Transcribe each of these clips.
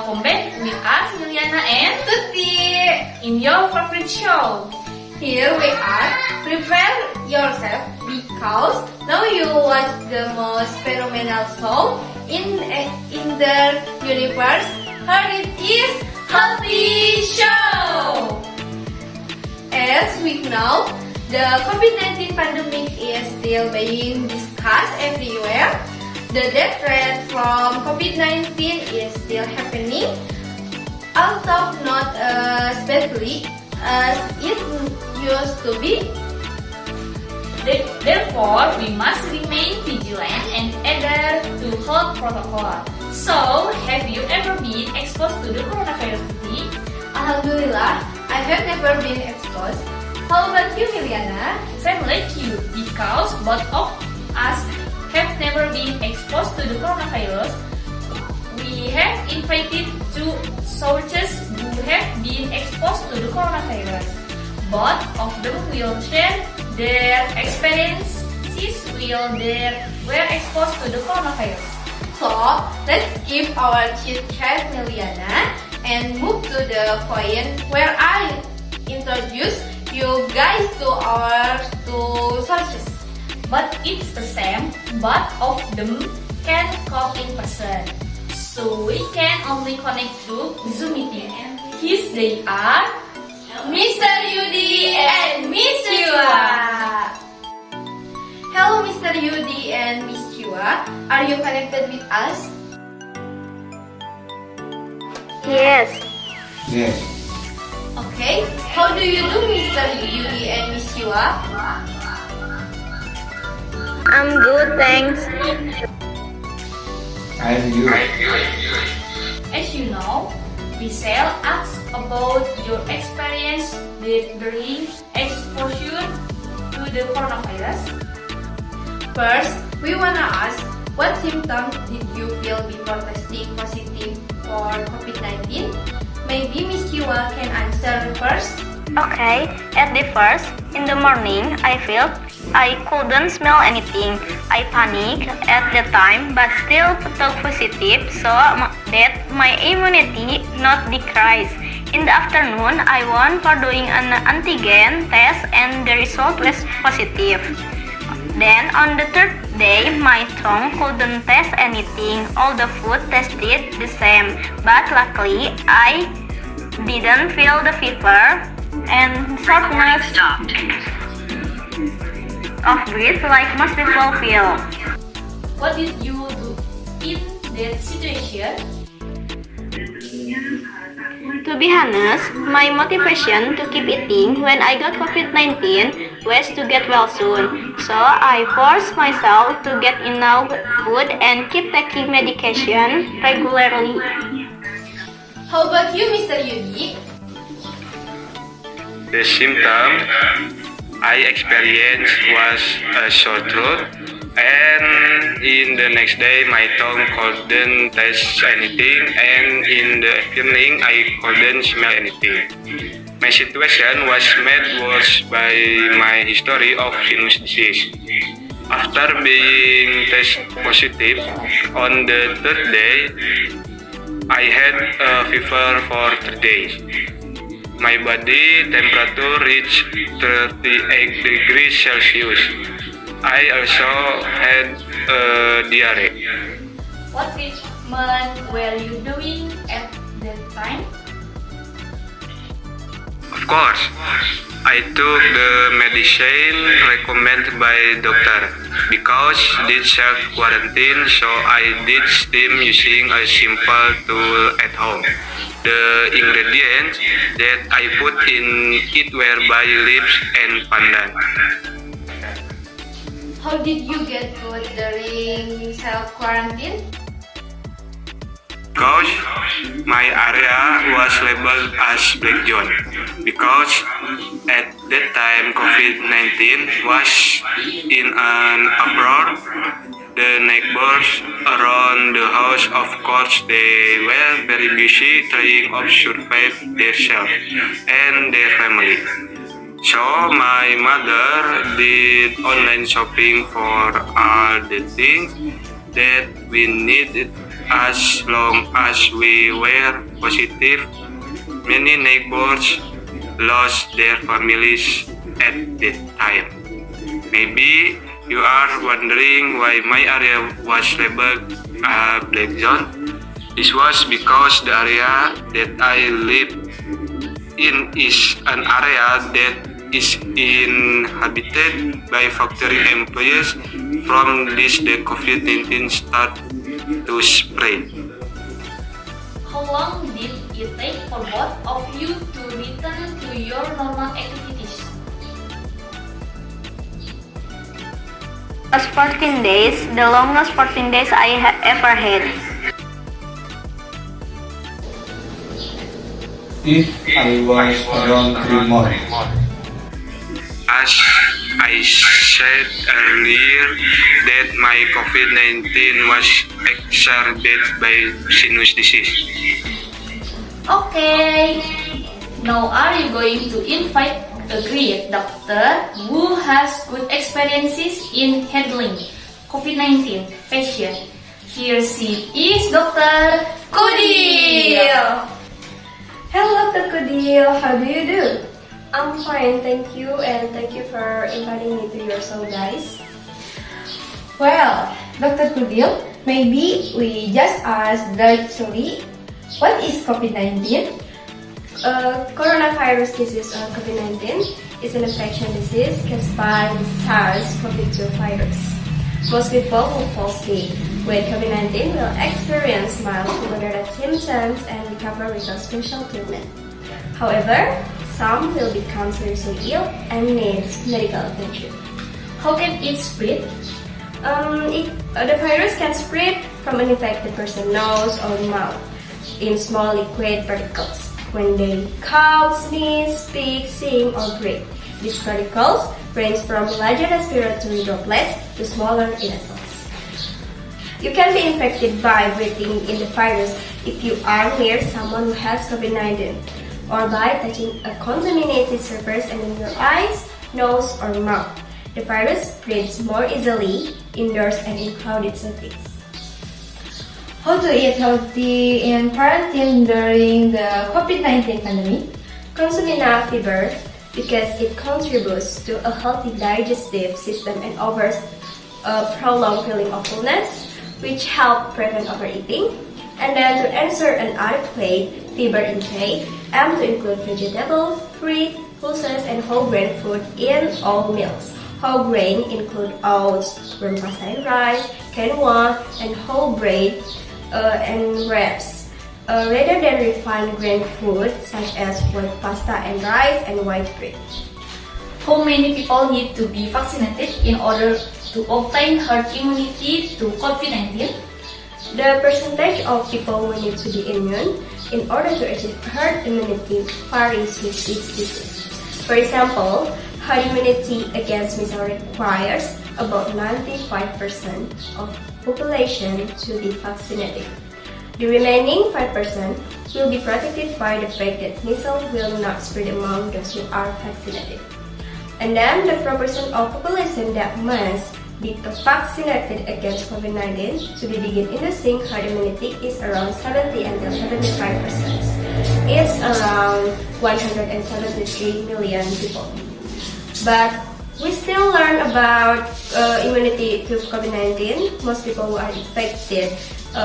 Welcome back with us, Miliana and Tuti! in your favorite show. Here we are. Prepare yourself because now you watch the most phenomenal show in the universe. Here it is, Healthy Show! As we know, the COVID-19 pandemic is still being discussed everywhere. The death rate from COVID-19 is still happening, although not as badly as it used to be. Therefore, we must remain vigilant and adhere to health protocol. So, have you ever been exposed to the coronavirus? Alhamdulillah, I have never been exposed. How about you, Miliana? Same like you, because both of us have never been exposed to the coronavirus. We have invited two sources who have been exposed to the coronavirus. Both of them will share their experiences while they were exposed to the coronavirus. So, let's skip our chit-chat, Miliana, and move to the point where I introduce you guys to our two sources. But it's the same, both of them can call in person. So we can only connect through Zoom meeting. And here they are, Mr. Yudi and Miss Ciwa. Hello, Mr. Yudi and Miss Ciwa. Are you connected with us? Yes, Yes. Okay. How do you do, Mr. Yudi and Miss Ciwa? I'm good, thanks. I'm you. as you know, we shall ask about your experience during exposure to the coronavirus. First, we wanna ask, what symptoms did you feel before testing positive for COVID-19? Maybe Miss Ciwa can answer first. Okay, at the first, in the morning, I felt I couldn't smell anything. I panicked at the time, but still took positive, so that my immunity not decreased. In the afternoon, I went for doing an antigen test, and the result was positive. Then, on the third day, my tongue couldn't taste anything. All the food tasted the same, but luckily, I didn't feel the fever and shortness of breath like most people feel. What did you do in that situation? To be honest, my motivation to keep eating when I got COVID-19 was to get well soon. So I forced myself to get enough food and keep taking medication regularly. How about you, Mr. Yudi? The symptom I experienced was a sore throat, and in the next day my tongue couldn't taste anything, and in the evening I couldn't smell anything. My situation was made worse by my history of sinus disease. After being tested positive on the third day, I had a fever for 3 days. My body temperature reached 38 degrees Celsius. I also had diarrhea. What treatment were you doing at that time? Of course, I took the medicine recommended by doctor because this self-quarantine, so I did steam using a simple tool at home. The ingredients that I put in it were bay leaves and pandan. How did you get food during self-quarantine? Because my area was labeled as black zone, because at that time COVID-19 was in an uproar. The neighbors around the house, of course, they were very busy trying to survive themselves and their family. So my mother did online shopping for all the things that we needed as long as we were positive. Many neighbors lost their families at that time. Maybe you are wondering why my area was labeled a black zone. This was because the area that I live in is an area that is inhabited by factory employees. From this, the COVID-19 started to spread. How long did it take for both of you to return to your normal activities? As 14 days, the longest 14 days I ever had. If I was around 3 months. As I said earlier, that my COVID-19 was exacerbated by sinus disease. Okay, now are you going to invite a great doctor who has good experiences in handling COVID-19 patient? Here she is, Dr. Kudil. Hello, Dr. Kudil. How do you do? I'm fine, thank you, and thank you for inviting me to your show, guys. Well, Dr. Kudil, maybe we just ask directly, what is COVID-19? Coronavirus disease or COVID-19 is an infection disease caused by the SARS-CoV-2 virus. Most people who fall sick with COVID-19 will experience mild to moderate symptoms and recover without special treatment. However, some will become seriously ill and need medical attention. How can it spread? The virus can spread from an infected person's nose or mouth in small liquid particles when they cough, sneeze, speak, sing, or breathe. These particles range from larger respiratory droplets to smaller aerosols. You can be infected by breathing in the virus if you are near someone who has COVID-19, or by touching a contaminated surface and in your eyes, nose, or mouth. The virus spreads more easily indoors and in crowded settings. How to eat healthy in quarantine during the COVID-19 pandemic? Consume enough fiber because it contributes to a healthy digestive system and offers a prolonged feeling of fullness, which help prevent overeating. And then to ensure an adequate fiber intake, to include vegetables, fruit, pulses, and whole grain food in all meals. Whole grain include oats, brown pasta and rice, quinoa, and whole grain and wraps, rather than refined grain food such as white pasta and rice and white bread. How many people need to be vaccinated in order to obtain herd immunity to COVID-19? The percentage of people who need to be immune in order to achieve herd immunity varies with each disease. For example, herd immunity against measles requires about 95% of population to be vaccinated. The remaining 5% will be protected by the fact that measles will not spread among those who are vaccinated. And then the proportion of population that must be vaccinated against COVID-19 to be begin inducing herd immunity is around 70 until 75%. It's around 173 million people. But we still learn about immunity to COVID-19. Most people who are infected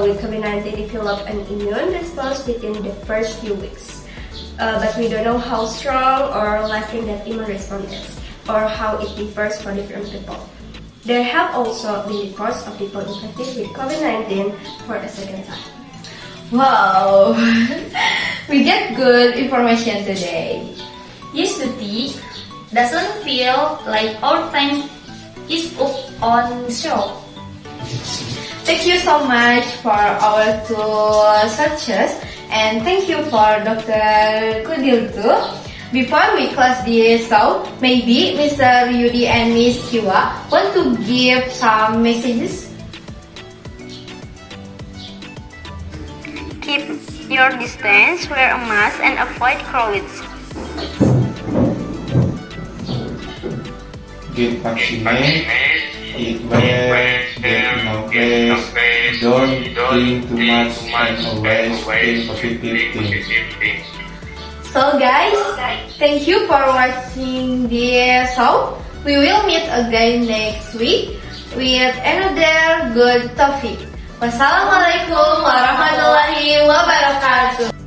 with COVID-19 develop an immune response within the first few weeks. But we don't know how strong or lasting that immune response is, or how it differs for different people. There have also been reports of people infected with COVID-19 for a second time. Wow, we get good information today. Yes, Tuti, doesn't feel like our time is up on show. Thank you so much for our two searches, and thank you for Dr. Kudil too. Before we close this show, maybe Mr. Yudi and Miss Ciwa want to give some messages. Keep your distance, wear a mask, and avoid crowds. Get vaccinated eat well, get enough rest, don't think too much, and always think positive things. So guys, thank you for watching this show. We will meet again next week with another good topic. Wassalamualaikum warahmatullahi wabarakatuh.